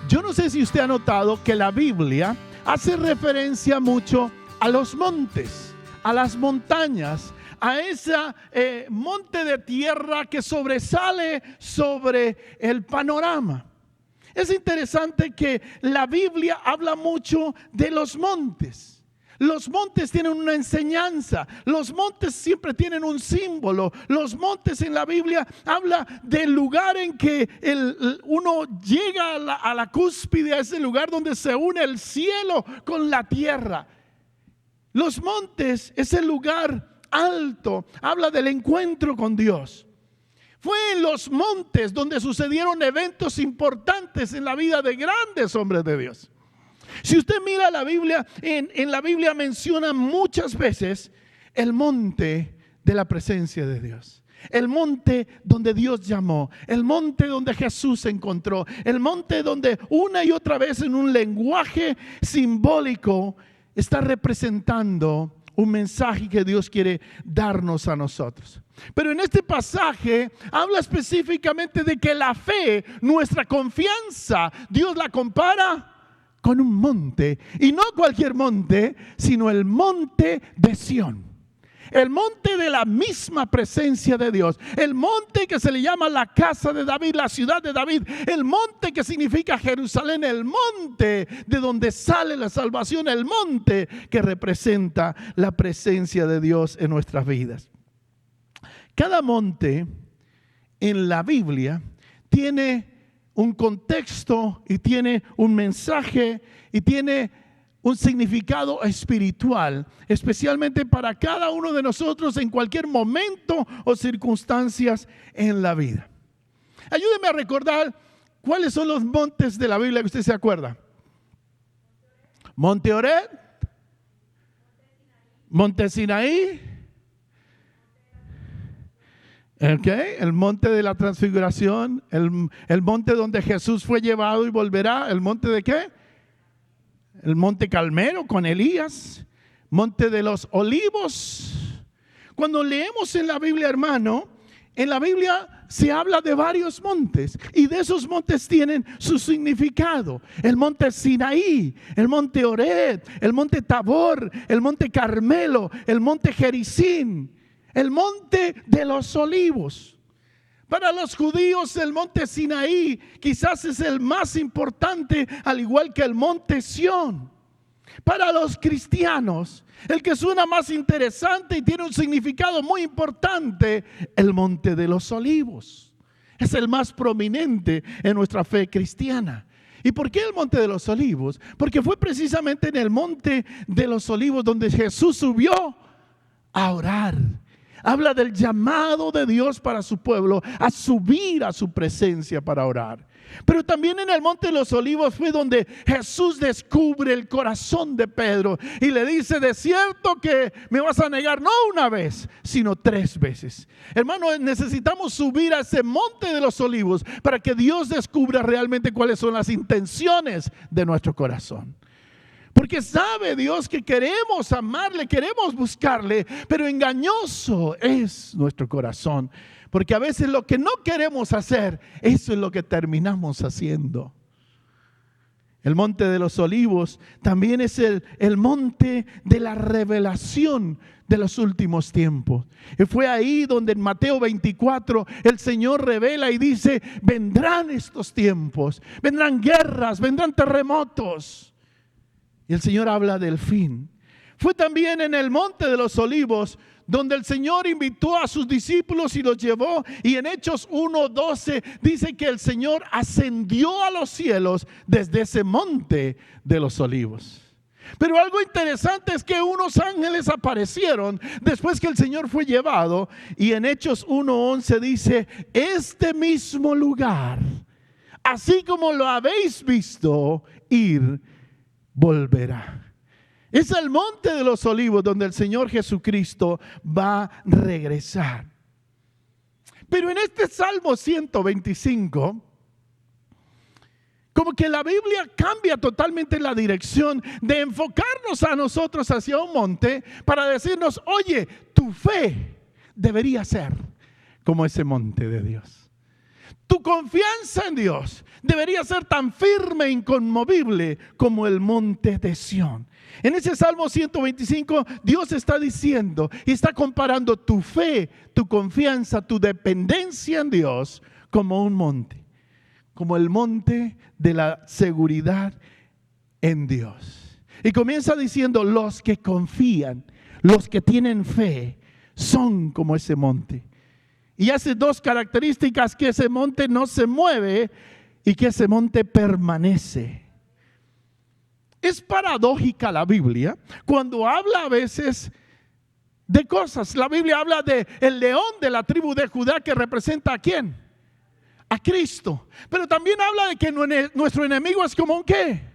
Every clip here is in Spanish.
Yo no sé si usted ha notado que la Biblia hace referencia mucho a los montes, a las montañas, a ese monte de tierra que sobresale sobre el panorama. Es interesante que la Biblia habla mucho de los montes. Los montes tienen una enseñanza, los montes siempre tienen un símbolo. Los montes en la Biblia habla del lugar en que uno llega a la cúspide, a ese lugar donde se une el cielo con la tierra. Los montes es el lugar alto, habla del encuentro con Dios. Fue en los montes donde sucedieron eventos importantes en la vida de grandes hombres de Dios. Si usted mira la Biblia, en la Biblia menciona muchas veces el monte de la presencia de Dios. El monte donde Dios llamó, el monte donde Jesús se encontró, el monte donde una y otra vez en un lenguaje simbólico está representando un mensaje que Dios quiere darnos a nosotros. Pero en este pasaje habla específicamente de que la fe, nuestra confianza, Dios la compara con un monte, y no cualquier monte, sino el monte de Sión. El monte de la misma presencia de Dios. El monte que se le llama la casa de David, la ciudad de David. El monte que significa Jerusalén. El monte de donde sale la salvación. El monte que representa la presencia de Dios en nuestras vidas. Cada monte en la Biblia tiene un contexto y tiene un mensaje y tiene un significado espiritual, especialmente para cada uno de nosotros en cualquier momento o circunstancias en la vida. Ayúdeme a recordar cuáles son los montes de la Biblia que usted se acuerda. Monte Oreb, Monte Sinaí, okay, el monte de la transfiguración, el monte donde Jesús fue llevado y volverá. ¿El monte de qué? El monte Carmelo con Elías, monte de los olivos. Cuando leemos en la Biblia, hermano, en la Biblia se habla de varios montes y de esos montes tienen su significado. El monte Sinaí, el monte Oreb, el monte Tabor, el monte Carmelo, el monte Gerizim, el monte de los olivos. Para los judíos el monte Sinaí quizás es el más importante, al igual que el monte Sión. Para los cristianos, el que suena más interesante y tiene un significado muy importante, el monte de los olivos. Es el más prominente en nuestra fe cristiana. ¿Y por qué el monte de los olivos? Porque fue precisamente en el monte de los olivos donde Jesús subió a orar. Habla del llamado de Dios para su pueblo a subir a su presencia para orar. Pero también en el monte de los olivos fue donde Jesús descubre el corazón de Pedro y le dice: de cierto que me vas a negar no una vez, sino 3 veces. Hermano, necesitamos subir a ese monte de los olivos para que Dios descubra realmente cuáles son las intenciones de nuestro corazón. Porque sabe Dios que queremos amarle, queremos buscarle, pero engañoso es nuestro corazón. Porque a veces lo que no queremos hacer, eso es lo que terminamos haciendo. El monte de los olivos también es el monte de la revelación de los últimos tiempos. Y fue ahí donde en Mateo 24 el Señor revela y dice: vendrán estos tiempos, vendrán guerras, vendrán terremotos. Y el Señor habla del fin. Fue también en el monte de los olivos donde el Señor invitó a sus discípulos y los llevó. Y en Hechos 1:12 dice que el Señor ascendió a los cielos desde ese monte de los olivos. Pero algo interesante es que unos ángeles aparecieron después que el Señor fue llevado. Y en Hechos 1:11 dice: este mismo lugar, así como lo habéis visto ir, volverá. Es el monte de los olivos donde el Señor Jesucristo va a regresar. Pero en este Salmo 125, como que la Biblia cambia totalmente la dirección de enfocarnos a nosotros hacia un monte para decirnos: oye, tu fe debería ser como ese monte de Dios. Tu confianza en Dios debería ser tan firme e inconmovible como el monte de Sión. En ese Salmo 125, Dios está diciendo y está comparando tu fe, tu confianza, tu dependencia en Dios como un monte, como el monte de la seguridad en Dios. Y comienza diciendo, los que confían, los que tienen fe, son como ese monte. Y hace dos características: que ese monte no se mueve y que ese monte permanece. Es paradójica la Biblia cuando habla a veces de cosas. La Biblia habla de el león de la tribu de Judá, que representa ¿a quién? A Cristo. Pero también habla de que nuestro enemigo es como un ¿qué?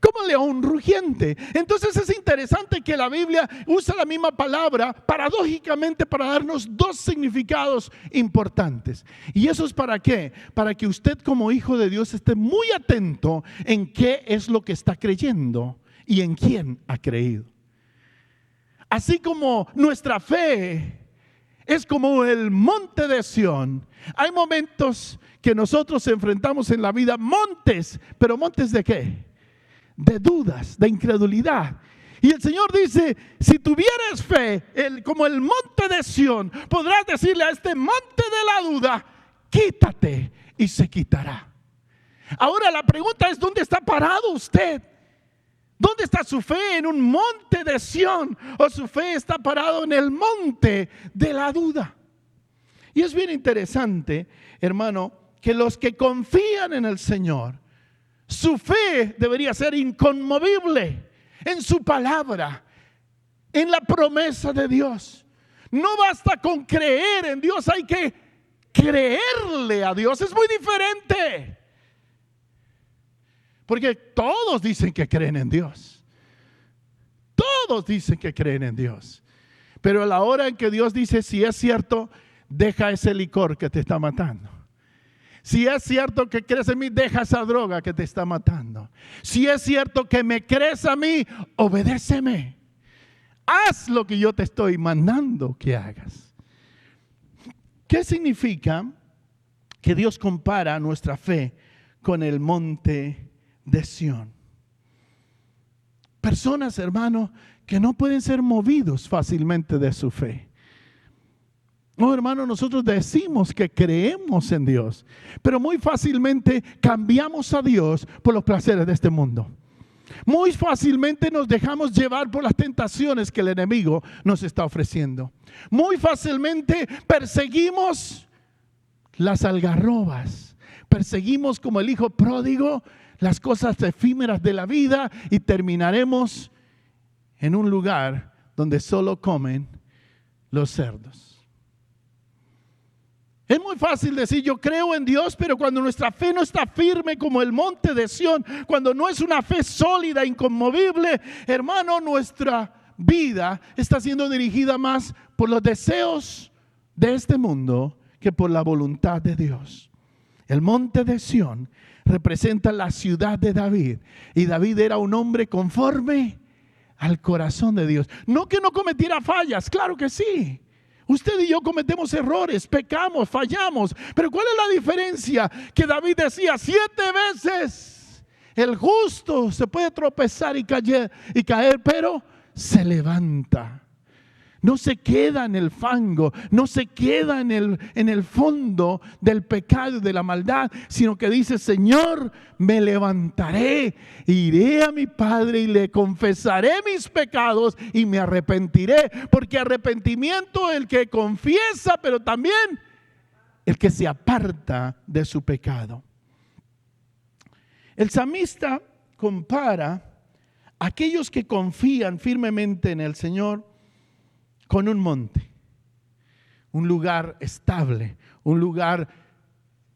Como un león rugiente. Entonces es interesante que la Biblia usa la misma palabra paradójicamente para darnos dos significados importantes. ¿Y eso es para qué? Para que usted como hijo de Dios esté muy atento en qué es lo que está creyendo y en quién ha creído. Así como nuestra fe es como el monte de Sión, hay momentos que nosotros enfrentamos en la vida, montes, pero montes ¿de qué? De dudas, de incredulidad. Y el Señor dice, si tuvieres fe como el monte de Sión, podrás decirle a este monte de la duda, quítate, y se quitará. Ahora la pregunta es, ¿dónde está parado usted? ¿Dónde está su fe? ¿En un monte de Sión? ¿O su fe está parado en el monte de la duda? Y es bien interesante, hermano, que los que confían en el Señor, su fe debería ser inconmovible en su palabra, en la promesa de Dios. No basta con creer en Dios, hay que creerle a Dios. Es muy diferente. Porque todos dicen que creen en Dios. Todos dicen que creen en Dios. Pero a la hora en que Dios dice, si es cierto, deja ese licor que te está matando. Si es cierto que crees en mí, deja esa droga que te está matando. Si es cierto que me crees a mí, obedéceme. Haz lo que yo te estoy mandando que hagas. ¿Qué significa que Dios compara nuestra fe con el monte de Sión? Personas, hermanos, que no pueden ser movidos fácilmente de su fe. No, hermano, nosotros decimos que creemos en Dios, pero muy fácilmente cambiamos a Dios por los placeres de este mundo. Muy fácilmente nos dejamos llevar por las tentaciones que el enemigo nos está ofreciendo. Muy fácilmente perseguimos las algarrobas, perseguimos como el hijo pródigo las cosas efímeras de la vida y terminaremos en un lugar donde solo comen los cerdos. Es muy fácil decir yo creo en Dios, pero cuando nuestra fe no está firme como el monte de Sión, cuando no es una fe sólida, inconmovible, hermano, nuestra vida está siendo dirigida más por los deseos de este mundo que por la voluntad de Dios. El monte de Sión representa la ciudad de David, y David era un hombre conforme al corazón de Dios. No que no cometiera fallas, claro que sí. Usted y yo cometemos errores, pecamos, fallamos. Pero ¿cuál es la diferencia? Que David decía 7 veces el justo se puede tropezar y caer, pero se levanta. No se queda en el fango, no se queda en el fondo del pecado y de la maldad, sino que dice, Señor, me levantaré, iré a mi Padre y le confesaré mis pecados y me arrepentiré. Porque arrepentimiento el que confiesa, pero también el que se aparta de su pecado. El salmista compara a aquellos que confían firmemente en el Señor con un monte, un lugar estable, un lugar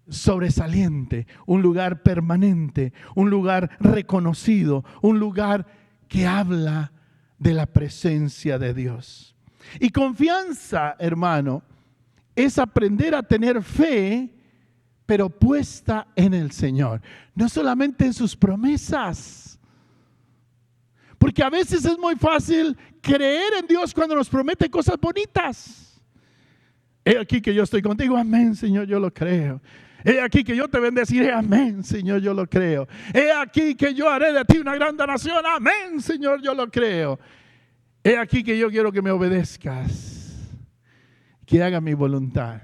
sobresaliente, un lugar permanente, un lugar reconocido, un lugar que habla de la presencia de Dios. Y confianza, hermano, es aprender a tener fe, pero puesta en el Señor, no solamente en sus promesas. Porque a veces es muy fácil creer en Dios cuando nos promete cosas bonitas. He aquí que yo estoy contigo, amén, Señor, yo lo creo. He aquí que yo te bendeciré, amén, Señor, yo lo creo. He aquí que yo haré de ti una gran nación, amén, Señor, yo lo creo. He aquí que yo quiero que me obedezcas, que haga mi voluntad.